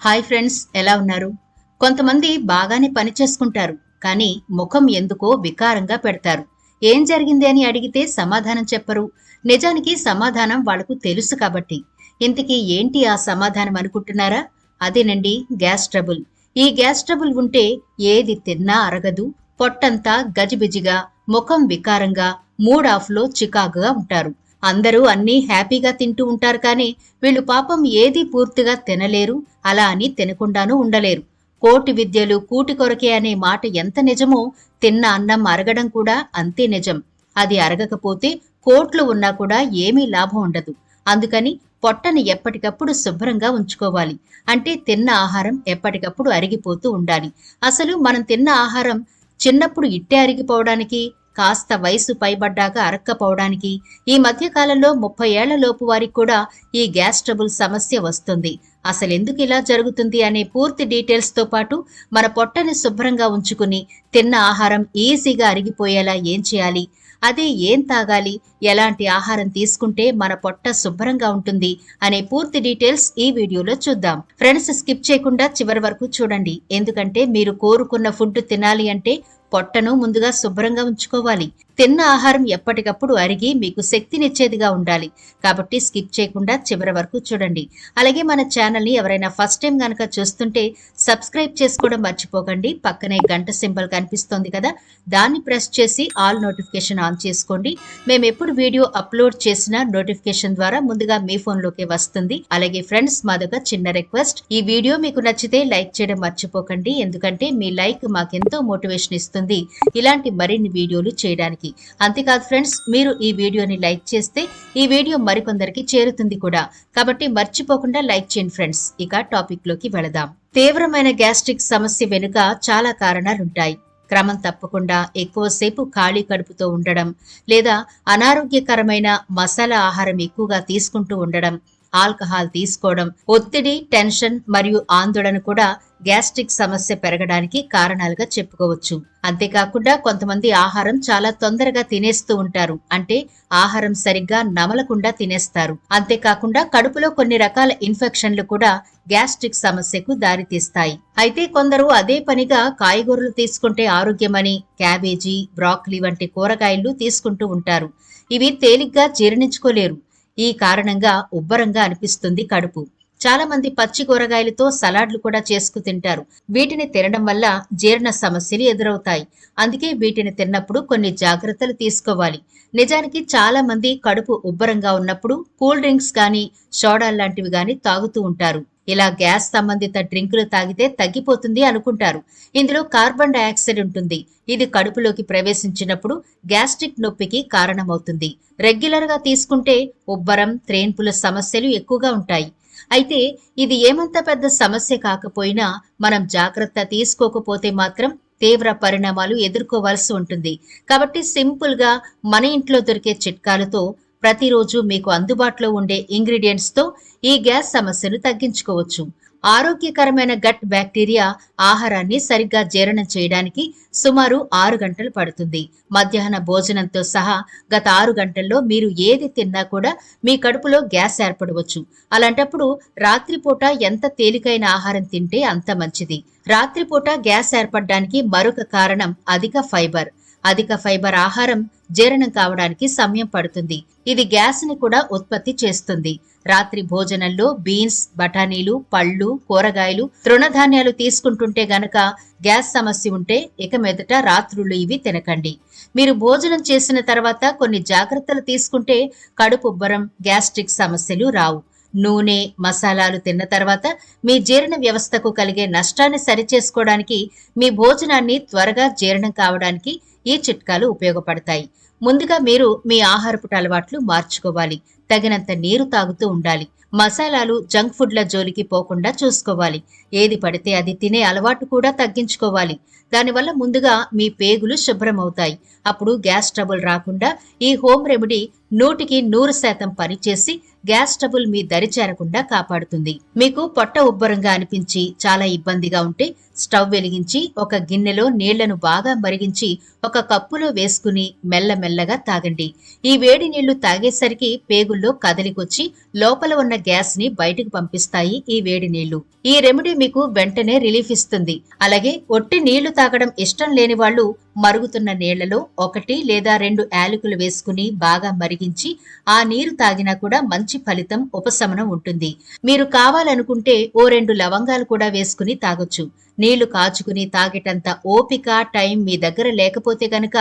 Hi friends, ఎలా ఉన్నారు? కొంతమంది బాగానే పని చేసుకుంటారు, కానీ ముఖం ఎందుకో వికారంగా పెడతారు. ఏం జరిగింది అని అడిగితే సమాధానం చెప్పరు. నిజానికి సమాధానం వాళ్లకు తెలుసు కాబట్టి. ఇంతకీ ఏంటి ఆ సమాధానం అనుకుంటున్నారా? అదేనండి, గ్యాస్ ట్రబుల్. ఈ గ్యాస్ ట్రబుల్ ఉంటే ఏది తిన్నా అరగదు, పొట్టంతా గజిబిజిగా, ముఖం వికారంగా, మూడ్ ఆఫ్ లో చికాకుగా ఉంటారు. అందరూ అన్నీ హ్యాపీగా తింటూ ఉంటారు, కానీ వీళ్ళు పాపం ఏదీ పూర్తిగా తినలేరు, అలా అని తినకుండానూ ఉండలేరు. కోటి విద్యలు కూటి కొరకే అనే మాట ఎంత నిజమో, తిన్న అన్నం అరగడం కూడా అంతే నిజం. అది అరగకపోతే కోట్లు ఉన్నా కూడా ఏమీ లాభం ఉండదు. అందుకని పొట్టని ఎప్పటికప్పుడు శుభ్రంగా ఉంచుకోవాలి. అంటే తిన్న ఆహారం ఎప్పటికప్పుడు అరిగిపోతూ ఉండాలి. అసలు మనం తిన్న ఆహారం చిన్నప్పుడు ఇట్టే అరిగిపోవడానికి, కాస్త వయసు పైబడ్డాక అరక్కపోవడానికి, ఈ మధ్య కాలంలో 30 ఏళ్ల లోపు వారికి కూడా ఈ గ్యాస్ ట్రబుల్ సమస్య వస్తుంది. అసలెందుకు ఇలా జరుగుతుంది అనే పూర్తి డీటెయిల్స్ తో పాటు మన పొట్టని శుభ్రంగా ఉంచుకుని తిన్న ఆహారం ఈజీగా అరిగిపోయేలా ఏం చేయాలి, అదే ఏం తాగాలి, ఎలాంటి ఆహారం తీసుకుంటే మన పొట్ట శుభ్రంగా ఉంటుంది అనే పూర్తి డీటెయిల్స్ ఈ వీడియోలో చూద్దాం. ఫ్రెండ్స్, స్కిప్ చేయకుండా చివరి వరకు చూడండి. ఎందుకంటే మీరు కోరుకున్న ఫుడ్ తినాలి అంటే పొట్టను ముందుగా శుభ్రంగా ఉంచుకోవాలి. తిన్న ఆహారం ఎప్పటికప్పుడు అరిగి మీకు శక్తినిచ్చేదిగా ఉండాలి. కాబట్టి స్కిప్ చేయకుండా చివరి వరకు చూడండి. అలాగే మన ఛానల్ ని ఎవరైనా ఫస్ట్ టైం గనక చూస్తుంటే సబ్స్క్రైబ్ చేసుకోవడం మర్చిపోకండి. పక్కనే గంట సింబల్ కనిపిస్తోంది కదా, దాన్ని ప్రెస్ చేసి ఆల్ నోటిఫికేషన్ ఆన్ చేసుకోండి. మేము ఎప్పుడు వీడియో అప్లోడ్ చేసినా నోటిఫికేషన్ ద్వారా ముందుగా మీ ఫోన్ లోకి వస్తుంది. అలాగే ఫ్రెండ్స్, మాదొక చిన్న రిక్వెస్ట్, ఈ వీడియో మీకు నచ్చితే లైక్ చేయడం మర్చిపోకండి. ఎందుకంటే మీ లైక్ మాకెంతో మోటివేషన్ ఇస్తుంది ఇలాంటి మరిన్ని వీడియోలు చేయడానికి. అంతేకాదు ఫ్రెండ్స్, మీరు ఈ వీడియోని లైక్ చేస్తే ఈ వీడియో మరికొందరికి చేరుతుంది కూడా. కాబట్టి మర్చిపోకుండా లైక్ చేయండి ఫ్రెండ్స్. ఇక టాపిక్ లోకి వెళదాం. తీవ్రమైన గ్యాస్ట్రిక్ సమస్య వెనుక చాలా కారణాలుంటాయి. క్రమం తప్పకుండా ఎక్కువసేపు ఖాళీ కడుపుతో ఉండడం, లేదా అనారోగ్యకరమైన మసాలా ఆహారం ఎక్కువగా తీసుకుంటూ ఉండడం, ఆల్కహాల్ తీసుకోవడం, ఒత్తిడి, టెన్షన్ మరియు ఆందోళన కూడా గ్యాస్ట్రిక్ సమస్య పెరగడానికి కారణాలుగా చెప్పుకోవచ్చు. అంతేకాకుండా కొంతమంది ఆహారం చాలా తొందరగా తినేస్తూ ఉంటారు. అంటే ఆహారం సరిగ్గా నమలకుండా తినేస్తారు. అంతేకాకుండా కడుపులో కొన్ని రకాల ఇన్ఫెక్షన్లు కూడా గ్యాస్ట్రిక్ సమస్యకు దారితీస్తాయి. అయితే కొందరు అదే పనిగా కాయగూరలు తీసుకుంటే ఆరోగ్యమని క్యాబేజీ, బ్రాకలీ వంటి కూరగాయలు తీసుకుంటూ ఉంటారు. ఇవి తేలిగ్గా జీర్ణించుకోలేరు. ఈ కారణంగా ఉబ్బరంగా అనిపిస్తుంది కడుపు. చాలా మంది పచ్చి కూరగాయలతో సలాడ్లు కూడా చేసుకు తింటారు. వీటిని తినడం వల్ల జీర్ణ సమస్యలు ఎదురవుతాయి. అందుకే వీటిని తిన్నప్పుడు కొన్ని జాగ్రత్తలు తీసుకోవాలి. నిజానికి చాలా మంది కడుపు ఉబ్బరంగా ఉన్నప్పుడు కూల్ డ్రింక్స్ గాని, సోడా లాంటివి గాని తాగుతూ ఉంటారు. ఇలా గ్యాస్ సంబంధిత డ్రింకులు తాగితే తగ్గిపోతుంది అనుకుంటారు. ఇందులో కార్బన్ డయాక్సైడ్ ఉంటుంది. ఇది కడుపులోకి ప్రవేశించినప్పుడు గ్యాస్ట్రిక్ నొప్పికి కారణమవుతుంది. రెగ్యులర్ గా తీసుకుంటే ఉబ్బరం, త్రేన్పుల సమస్యలు ఎక్కువగా ఉంటాయి. అయితే ఇది ఏమంత పెద్ద సమస్య కాకపోయినా మనం జాగ్రత్త తీసుకోకపోతే మాత్రం తీవ్ర పరిణామాలు ఎదుర్కోవాల్సి ఉంటుంది. కాబట్టి సింపుల్ గా మన ఇంట్లో దొరికే చిట్కాలతో ప్రతిరోజు మీకు అందుబాటులో ఉండే ఇంగ్రీడియంట్స్ తో ఈ గ్యాస్ సమస్యను తగ్గించుకోవచ్చు. ఆరోగ్యకరమైన గట్ బ్యాక్టీరియా ఆహారాన్ని సరిగ్గా జీర్ణం చేయడానికి సుమారు 6 గంటలు పడుతుంది. మధ్యాహ్న భోజనంతో సహా గత 6 గంటల్లో మీరు ఏది తిన్నా కూడా మీ కడుపులో గ్యాస్ ఏర్పడవచ్చు. అలాంటప్పుడు రాత్రిపూట ఎంత తేలికైన ఆహారం తింటే అంత మంచిది. రాత్రిపూట గ్యాస్ ఏర్పడడానికి మరొక కారణం అధిక ఫైబర్. అధిక ఫైబర్ ఆహారం జీర్ణం కావడానికి సమయం పడుతుంది. ఇది గ్యాస్ ని కూడా ఉత్పత్తి చేస్తుంది. రాత్రి భోజనంలో బీన్స్, బఠానీలు, పళ్ళు, కూరగాయలు, తృణధాన్యాలు తీసుకుంటుంటే గనక గ్యాస్ సమస్య ఉంటే ఇక మీదట రాత్రులు ఇవి తినకండి. మీరు భోజనం చేసిన తర్వాత కొన్ని జాగ్రత్తలు తీసుకుంటే కడుపు ఉబ్బరం, గ్యాస్ట్రిక్ సమస్యలు రావు. నూనె, మసాలాలు తిన్న తర్వాత మీ జీర్ణ వ్యవస్థకు కలిగే నష్టాన్ని సరిచేసుకోవడానికి, మీ భోజనాన్ని త్వరగా జీర్ణం కావడానికి ఈ చిట్కాలు ఉపయోగపడతాయి. ముందుగా మీరు మీ ఆహారపు అలవాట్లు మార్చుకోవాలి. తగినంత నీరు తాగుతూ ఉండాలి. మసాలాలు, జంక్ ఫుడ్ల జోలికి పోకుండా చూసుకోవాలి. ఏది పడితే అది తినే అలవాటు కూడా తగ్గించుకోవాలి. దానివల్ల ముందుగా మీ పేగులు శుభ్రమవుతాయి. అప్పుడు గ్యాస్ ట్రబుల్ రాకుండా ఈ హోమ్ రెమెడీ 100% పనిచేసి గ్యాస్ ట్రబుల్ మీ దరి చేరకుండా కాపాడుతుంది. మీకు పొట్ట ఉబ్బరంగా అనిపించి చాలా ఇబ్బందిగా ఉంటే స్టవ్ వెలిగించి ఒక గిన్నెలో నీళ్లను బాగా మరిగించి ఒక కప్పులో వేసుకుని మెల్లమెల్లగా తాగండి. ఈ వేడి నీళ్లు తాగేసరికి పేగుల్లో కదలికొచ్చి లోపల ఉన్న గ్యాస్ ని బయటకు పంపిస్తాయి ఈ వేడి నీళ్లు. ఈ రెమెడీ మీకు వెంటనే రిలీఫ్ ఇస్తుంది. అలాగే ఒట్టి నీళ్లు తాగడం ఇష్టం లేని వాళ్ళు మరుగుతున్న నీళ్లలో 1 లేదా 2 యాలకులు వేసుకుని బాగా మరిగించి ఆ నీరు తాగినా కూడా మంచి ఫలితం, ఉపశమనం ఉంటుంది. మీరు కావాలనుకుంటే ఓ 2 లవంగాలు కూడా వేసుకుని తాగొచ్చు. నీళ్లు కాచుకుని తాగేటంత ఓపిక, టైం మీ దగ్గర లేకపోతే గనక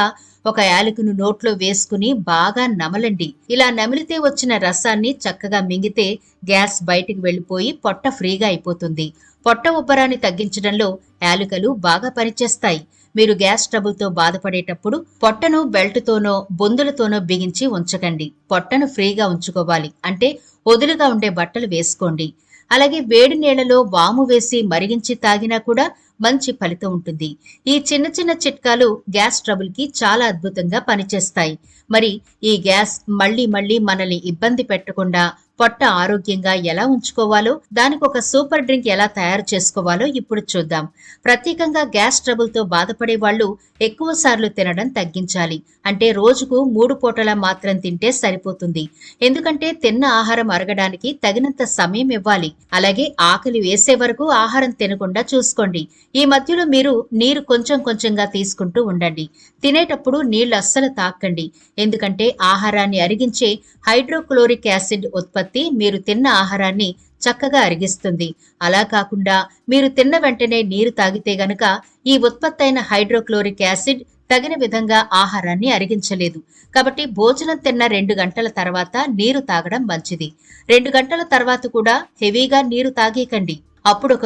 ఒక యాలకును నోట్లో వేసుకుని బాగా నమలండి. ఇలా నమిలితే వచ్చిన రసాన్ని చక్కగా మింగితే గ్యాస్ బయటికి వెళ్లిపోయి పొట్ట ఫ్రీగా అయిపోతుంది. పొట్ట ఉబ్బరాన్ని తగ్గించడంలో యాలకులు బాగా పనిచేస్తాయి. మీరు గ్యాస్ ట్రబుల్తో బాధపడేటప్పుడు పొట్టను బెల్ట్తోనో బొందులతోనో బిగించి ఉంచకండి. పొట్టను ఫ్రీగా ఉంచుకోవాలి అంటే వదులుగా ఉండే బట్టలు వేసుకోండి. అలాగే వేడి నీళ్లలో వాము వేసి మరిగించి తాగినా కూడా మంచి ఫలితం ఉంటుంది. ఈ చిన్న చిన్న చిట్కాలు గ్యాస్ ట్రబుల్ కి చాలా అద్భుతంగా పనిచేస్తాయి. మరి ఈ గ్యాస్ మళ్లీ మనల్ని ఇబ్బంది పెట్టకుండా పొట్ట ఆరోగ్యంగా ఎలా ఉంచుకోవాలో, దానికి ఒక సూపర్ డ్రింక్ ఎలా తయారు చేసుకోవాలో ఇప్పుడు చూద్దాం. ప్రత్యేకంగా గ్యాస్ ట్రబుల్ తో బాధపడే వాళ్ళు ఎక్కువ సార్లు తినడం తగ్గించాలి. అంటే రోజుకు 3 పూటల మాత్రం తింటే సరిపోతుంది. ఎందుకంటే తిన్న ఆహారం అరగడానికి తగినంత సమయం ఇవ్వాలి. అలాగే ఆకలి వేసే వరకు ఆహారం తినకుండా చూసుకోండి. ఈ మధ్యలో మీరు నీరు కొంచెంగా తీసుకుంటూ ఉండండి. తినేటప్పుడు నీళ్లు అస్సలు తాకండి. ఎందుకంటే ఆహారాన్ని అరిగించే హైడ్రోక్లోరిక్ యాసిడ్ ఉత్పత్తి మీరు తిన్న ఆహారాన్ని చక్కగా అరిగిస్తుంది. అలా కాకుండా మీరు తిన్న వెంటనే నీరు తాగితే గనక ఈ ఉత్పత్తి అయిన హైడ్రోక్లోరిక్ యాసిడ్ తగిన విధంగా ఆహారాన్ని అరిగించలేదు. కాబట్టి భోజనం తిన్న 2 గంటల తర్వాత నీరు తాగడం మంచిది. 2 గంటల తర్వాత కూడా హెవీగా నీరు తాగేకండి. అప్పుడొక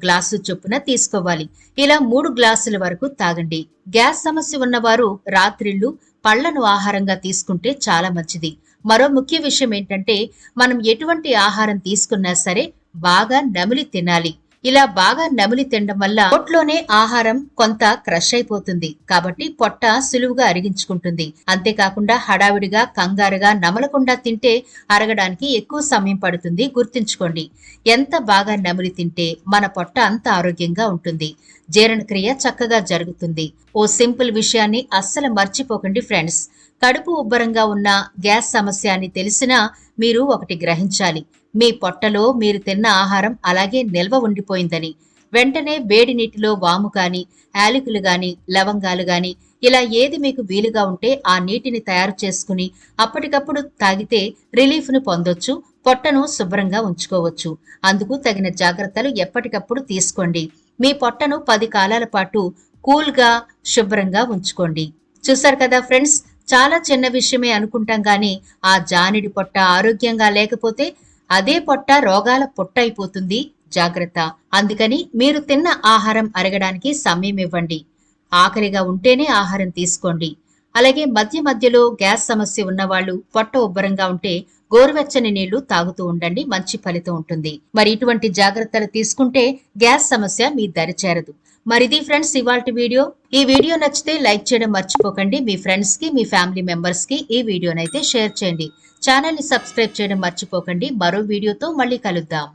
గ్లాసు చొప్పున తీసుకోవాలి. ఇలా 3 గ్లాసుల వరకు తాగండి. గ్యాస్ సమస్య ఉన్నవారు రాత్రిళ్లు పళ్లను ఆహారంగా తీసుకుంటే చాలా మంచిది. మరో ముఖ్య విషయం ఏంటంటే మనం ఎటువంటి ఆహారం తీసుకున్నా సరే బాగా నమిలి తినాలి. ఇలా బాగా నమిలి తినడం వల్ల పొట్టలోనే ఆహారం కొంత క్రష్ అయిపోతుంది. కాబట్టి పొట్ట సులువుగా అరిగించుకుంటుంది. అంతేకాకుండా హడావిడిగా కంగారుగా నమలకుండా తింటే అరగడానికి ఎక్కువ సమయం పడుతుంది. గుర్తుంచుకోండి, ఎంత బాగా నమిలి తింటే మన పొట్ట అంత ఆరోగ్యంగా ఉంటుంది. జీర్ణక్రియ చక్కగా జరుగుతుంది. ఓ సింపుల్ విషయాన్ని అస్సలు మర్చిపోకండి ఫ్రెండ్స్. కడుపు ఉబ్బరంగా ఉన్న గ్యాస్ సమస్య అని తెలిసినా మీరు ఒకటి గ్రహించాలి. మీ పొట్టలో మీరు తిన్న ఆహారం అలాగే నిల్వ ఉండిపోయిందని. వెంటనే వేడి నీటిలో వాము గాని, యాలకులు గాని, లవంగాలు గాని ఇలా ఏది మీకు వీలుగా ఉంటే ఆ నీటిని తయారు చేసుకుని అప్పటికప్పుడు తాగితే రిలీఫ్ ను పొందొచ్చు. పొట్టను శుభ్రంగా ఉంచుకోవచ్చు. అందుకు తగిన జాగ్రత్తలు ఎప్పటికప్పుడు తీసుకోండి. మీ పొట్టను 10 కాలాల పాటు కూల్గా, శుభ్రంగా ఉంచుకోండి. చూసారు కదా ఫ్రెండ్స్, చాలా చిన్న విషయమే అనుకుంటాం గాని ఆ జానిడి పొట్ట ఆరోగ్యంగా లేకపోతే అదే పొట్ట రోగాల పొట్ట అయిపోతుంది. జాగ్రత్త. అందుకని మీరు తిన్న ఆహారం అరగడానికి సమయం ఇవ్వండి. ఆకలిగా ఉంటేనే ఆహారం తీసుకోండి. అలాగే మధ్యలో గ్యాస్ సమస్య ఉన్నవాళ్లు పొట్ట ఉబ్బరంగా ఉంటే గోరువెచ్చని నీళ్లు తాగుతూ ఉండండి. మంచి ఫలితం ఉంటుంది. మరి ఇటువంటి జాగ్రత్తలు తీసుకుంటే గ్యాస్ సమస్య మీ దరి చేరదు. మరిది ఫ్రెండ్స్ ఇవాల్టి వీడియో. ఈ వీడియో నచ్చితే లైక్ చేయడం మర్చిపోకండి. మీ ఫ్రెండ్స్ కి, మీ ఫ్యామిలీ మెంబర్స్ కి ఈ వీడియోనైతే షేర్ చేయండి. ఛానల్ ని సబ్స్క్రైబ్ చేయడం మర్చిపోకండి. మరో వీడియోతో మళ్ళీ కలుద్దాం.